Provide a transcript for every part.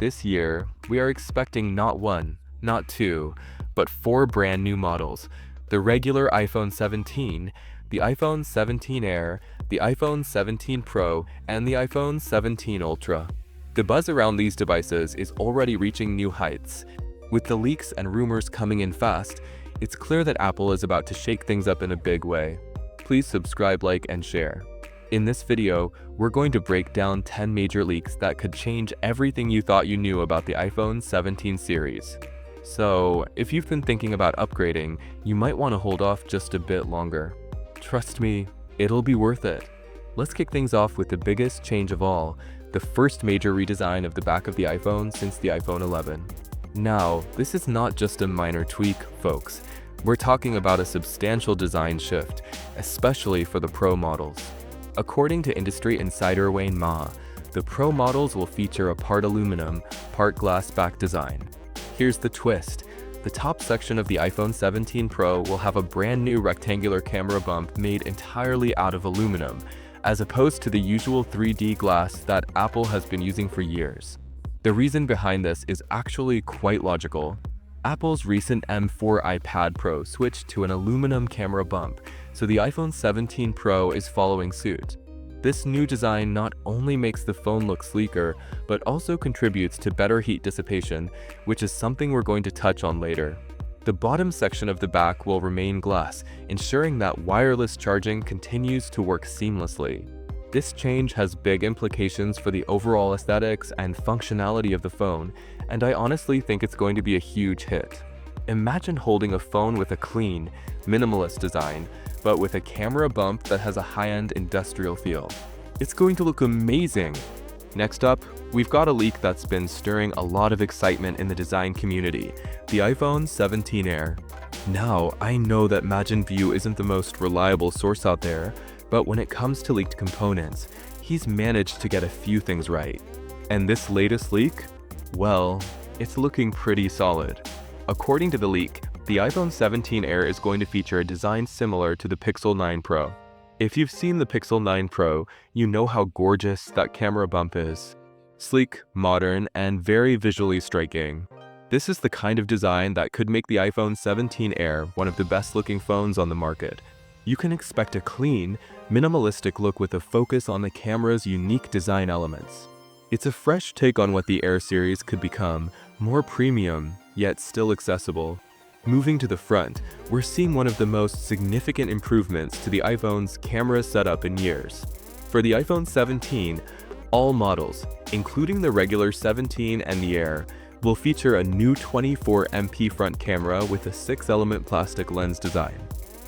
this year, we are expecting not one, not two, but four brand new models: the regular iPhone 17, the iPhone 17 Air, the iPhone 17 Pro, and the iPhone 17 Ultra. The buzz around these devices is already reaching new heights. With the leaks and rumors coming in fast, it's clear that Apple is about to shake things up in a big way. Please subscribe, like, and share. In this video, we're going to break down 10 major leaks that could change everything you thought you knew about the iPhone 17 series. So, if you've been thinking about upgrading, you might want to hold off just a bit longer. Trust me, it'll be worth it. Let's kick things off with the biggest change of all, the first major redesign of the back of the iPhone since the iPhone 11. Now, this is not just a minor tweak, folks. We're talking about a substantial design shift, especially for the Pro models. According to industry insider Wayne Ma, the Pro models will feature a part aluminum, part glass back design. Here's the twist. The top section of the iPhone 17 Pro will have a brand new rectangular camera bump made entirely out of aluminum, as opposed to the usual 3D glass that Apple has been using for years. The reason behind this is actually quite logical. Apple's recent M4 iPad Pro switched to an aluminum camera bump, so the iPhone 17 Pro is following suit. This new design not only makes the phone look sleeker, but also contributes to better heat dissipation, which is something we're going to touch on later. The bottom section of the back will remain glass, ensuring that wireless charging continues to work seamlessly. This change has big implications for the overall aesthetics and functionality of the phone, and I honestly think it's going to be a huge hit. Imagine holding a phone with a clean, minimalist design, but with a camera bump that has a high-end industrial feel. It's going to look amazing! Next up, we've got a leak that's been stirring a lot of excitement in the design community: the iPhone 17 Air. Now, I know that Majin View isn't the most reliable source out there, but when it comes to leaked components, he's managed to get a few things right. And this latest leak? Well, it's looking pretty solid. According to the leak, the iPhone 17 Air is going to feature a design similar to the Pixel 9 Pro. If you've seen the Pixel 9 Pro, you know how gorgeous that camera bump is. Sleek, modern, and very visually striking. This is the kind of design that could make the iPhone 17 Air one of the best-looking phones on the market. You can expect a clean, minimalistic look with a focus on the camera's unique design elements. It's a fresh take on what the Air series could become, more premium, yet still accessible. Moving to the front, we're seeing one of the most significant improvements to the iPhone's camera setup in years. For the iPhone 17, all models, including the regular 17 and the Air, will feature a new 24MP front camera with a 6-element plastic lens design.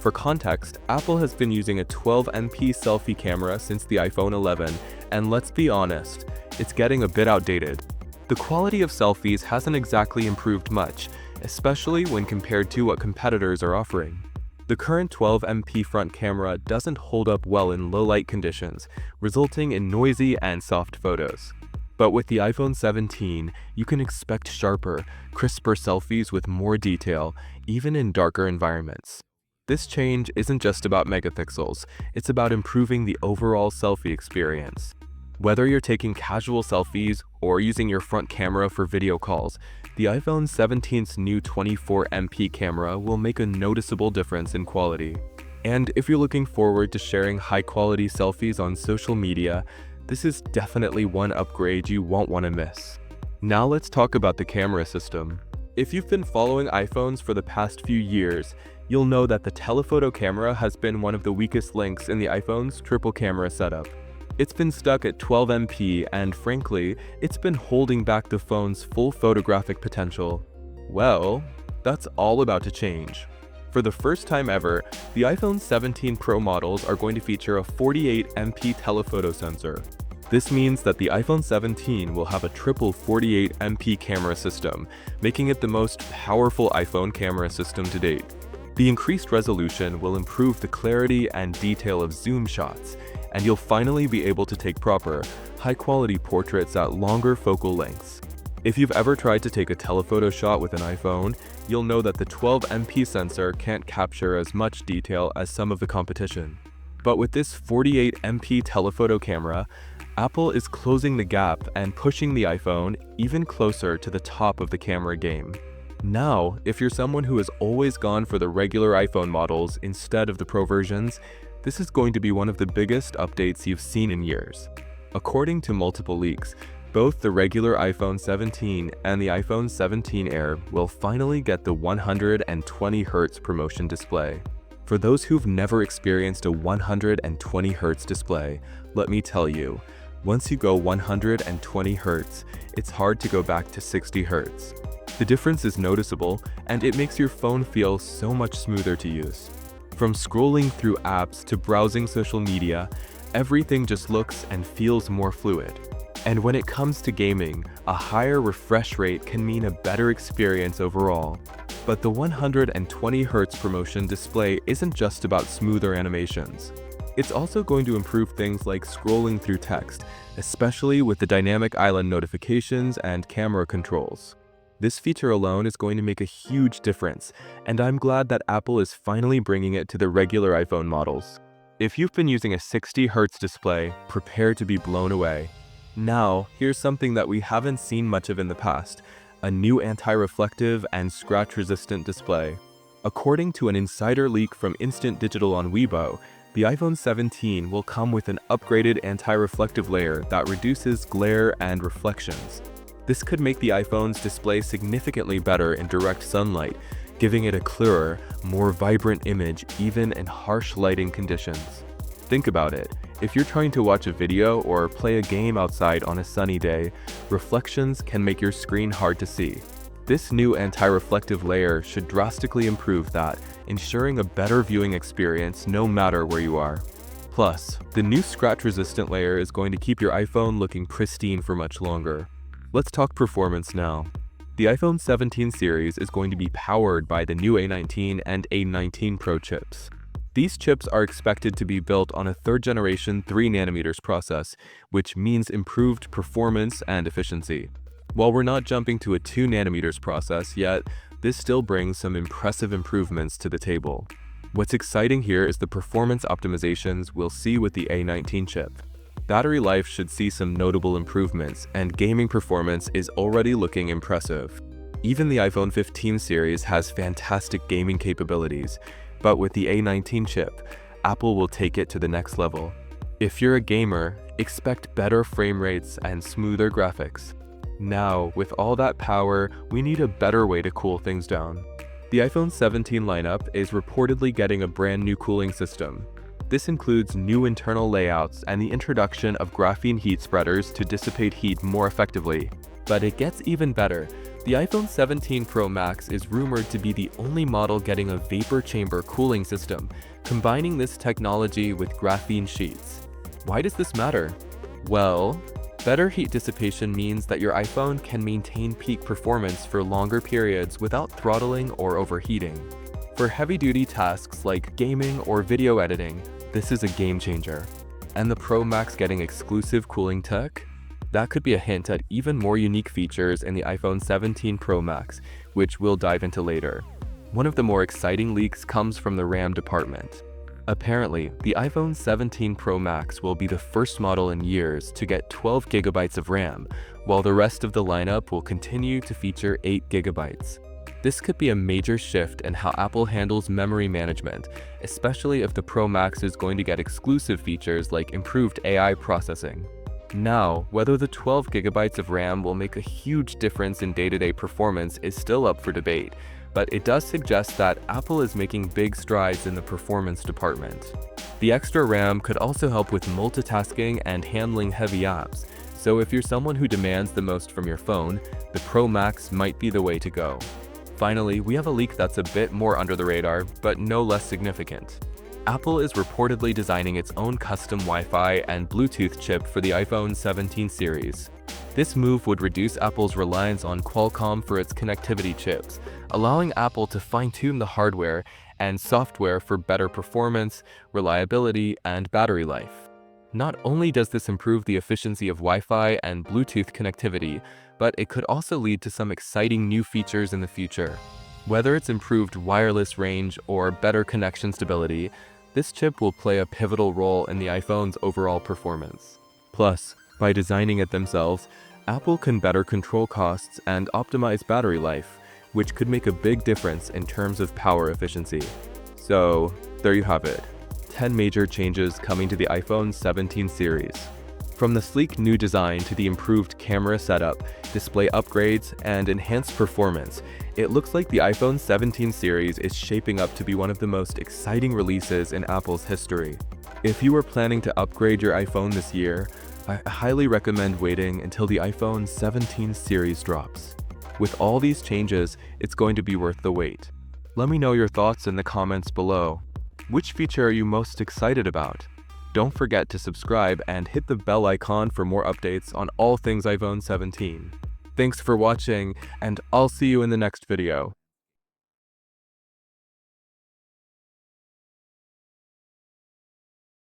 For context, Apple has been using a 12MP selfie camera since the iPhone 11, and let's be honest, it's getting a bit outdated. The quality of selfies hasn't exactly improved much, especially when compared to what competitors are offering. The current 12MP front camera doesn't hold up well in low-light conditions, resulting in noisy and soft photos. But with the iPhone 17, you can expect sharper, crisper selfies with more detail, even in darker environments. This change isn't just about megapixels, it's about improving the overall selfie experience. Whether you're taking casual selfies or using your front camera for video calls, the iPhone 17's new 24MP camera will make a noticeable difference in quality. And if you're looking forward to sharing high-quality selfies on social media, this is definitely one upgrade you won't want to miss. Now let's talk about the camera system. If you've been following iPhones for the past few years, you'll know that the telephoto camera has been one of the weakest links in the iPhone's triple camera setup. It's been stuck at 12MP, and frankly, it's been holding back the phone's full photographic potential. Well, that's all about to change. For the first time ever, the iPhone 17 Pro models are going to feature a 48MP telephoto sensor. This means that the iPhone 17 will have a triple 48MP camera system, making it the most powerful iPhone camera system to date. The increased resolution will improve the clarity and detail of zoom shots, and you'll finally be able to take proper, high-quality portraits at longer focal lengths. If you've ever tried to take a telephoto shot with an iPhone, you'll know that the 12MP sensor can't capture as much detail as some of the competition. But with this 48MP telephoto camera, Apple is closing the gap and pushing the iPhone even closer to the top of the camera game. Now, if you're someone who has always gone for the regular iPhone models instead of the Pro versions, this is going to be one of the biggest updates you've seen in years. According to multiple leaks, both the regular iPhone 17 and the iPhone 17 Air will finally get the 120Hz ProMotion display. For those who've never experienced a 120Hz display, let me tell you, once you go 120Hz, it's hard to go back to 60Hz. The difference is noticeable, and it makes your phone feel so much smoother to use. From scrolling through apps to browsing social media, everything just looks and feels more fluid. And when it comes to gaming, a higher refresh rate can mean a better experience overall. But the 120Hz ProMotion display isn't just about smoother animations. It's also going to improve things like scrolling through text, especially with the dynamic island notifications and camera controls. This feature alone is going to make a huge difference, and I'm glad that Apple is finally bringing it to the regular iPhone models. If you've been using a 60Hz display, prepare to be blown away. Now, here's something that we haven't seen much of in the past, a new anti-reflective and scratch-resistant display. According to an insider leak from Instant Digital on Weibo, the iPhone 17 will come with an upgraded anti-reflective layer that reduces glare and reflections. This could make the iPhone's display significantly better in direct sunlight, giving it a clearer, more vibrant image even in harsh lighting conditions. Think about it. If you're trying to watch a video or play a game outside on a sunny day, reflections can make your screen hard to see. This new anti-reflective layer should drastically improve that, ensuring a better viewing experience no matter where you are. Plus, the new scratch-resistant layer is going to keep your iPhone looking pristine for much longer. Let's talk performance now. The iPhone 17 series is going to be powered by the new A19 and A19 Pro chips. These chips are expected to be built on a third-generation 3nm process, which means improved performance and efficiency. While we're not jumping to a 2nm process yet, this still brings some impressive improvements to the table. What's exciting here is the performance optimizations we'll see with the A19 chip. Battery life should see some notable improvements, and gaming performance is already looking impressive. Even the iPhone 15 series has fantastic gaming capabilities, but with the A19 chip, Apple will take it to the next level. If you're a gamer, expect better frame rates and smoother graphics. Now, with all that power, we need a better way to cool things down. The iPhone 17 lineup is reportedly getting a brand new cooling system. This includes new internal layouts and the introduction of graphene heat spreaders to dissipate heat more effectively. But it gets even better. The iPhone 17 Pro Max is rumored to be the only model getting a vapor chamber cooling system, combining this technology with graphene sheets. Why does this matter? Well, better heat dissipation means that your iPhone can maintain peak performance for longer periods without throttling or overheating. For heavy-duty tasks like gaming or video editing, this is a game changer. And the Pro Max getting exclusive cooling tech? That could be a hint at even more unique features in the iPhone 17 Pro Max, which we'll dive into later. One of the more exciting leaks comes from the RAM department. Apparently, the iPhone 17 Pro Max will be the first model in years to get 12 GB of RAM, while the rest of the lineup will continue to feature 8 GB. This could be a major shift in how Apple handles memory management, especially if the Pro Max is going to get exclusive features like improved AI processing. Now, whether the 12 GB of RAM will make a huge difference in day-to-day performance is still up for debate, but it does suggest that Apple is making big strides in the performance department. The extra RAM could also help with multitasking and handling heavy apps, so if you're someone who demands the most from your phone, the Pro Max might be the way to go. Finally, we have a leak that's a bit more under the radar, but no less significant. Apple is reportedly designing its own custom Wi-Fi and Bluetooth chip for the iPhone 17 series. This move would reduce Apple's reliance on Qualcomm for its connectivity chips, allowing Apple to fine-tune the hardware and software for better performance, reliability, and battery life. Not only does this improve the efficiency of Wi-Fi and Bluetooth connectivity, but it could also lead to some exciting new features in the future. Whether it's improved wireless range or better connection stability, this chip will play a pivotal role in the iPhone's overall performance. Plus, By designing it themselves, Apple can better control costs and optimize battery life, which could make a big difference in terms of power efficiency. So, there you have it. 10 major changes coming to the iPhone 17 series. From the sleek new design to the improved camera setup, display upgrades, and enhanced performance, it looks like the iPhone 17 series is shaping up to be one of the most exciting releases in Apple's history. If you are planning to upgrade your iPhone this year, I highly recommend waiting until the iPhone 17 series drops. With all these changes, it's going to be worth the wait. Let me know your thoughts in the comments below. Which feature are you most excited about? Don't forget to subscribe and hit the bell icon for more updates on all things iPhone 17. Thanks for watching, and I'll see you in the next video.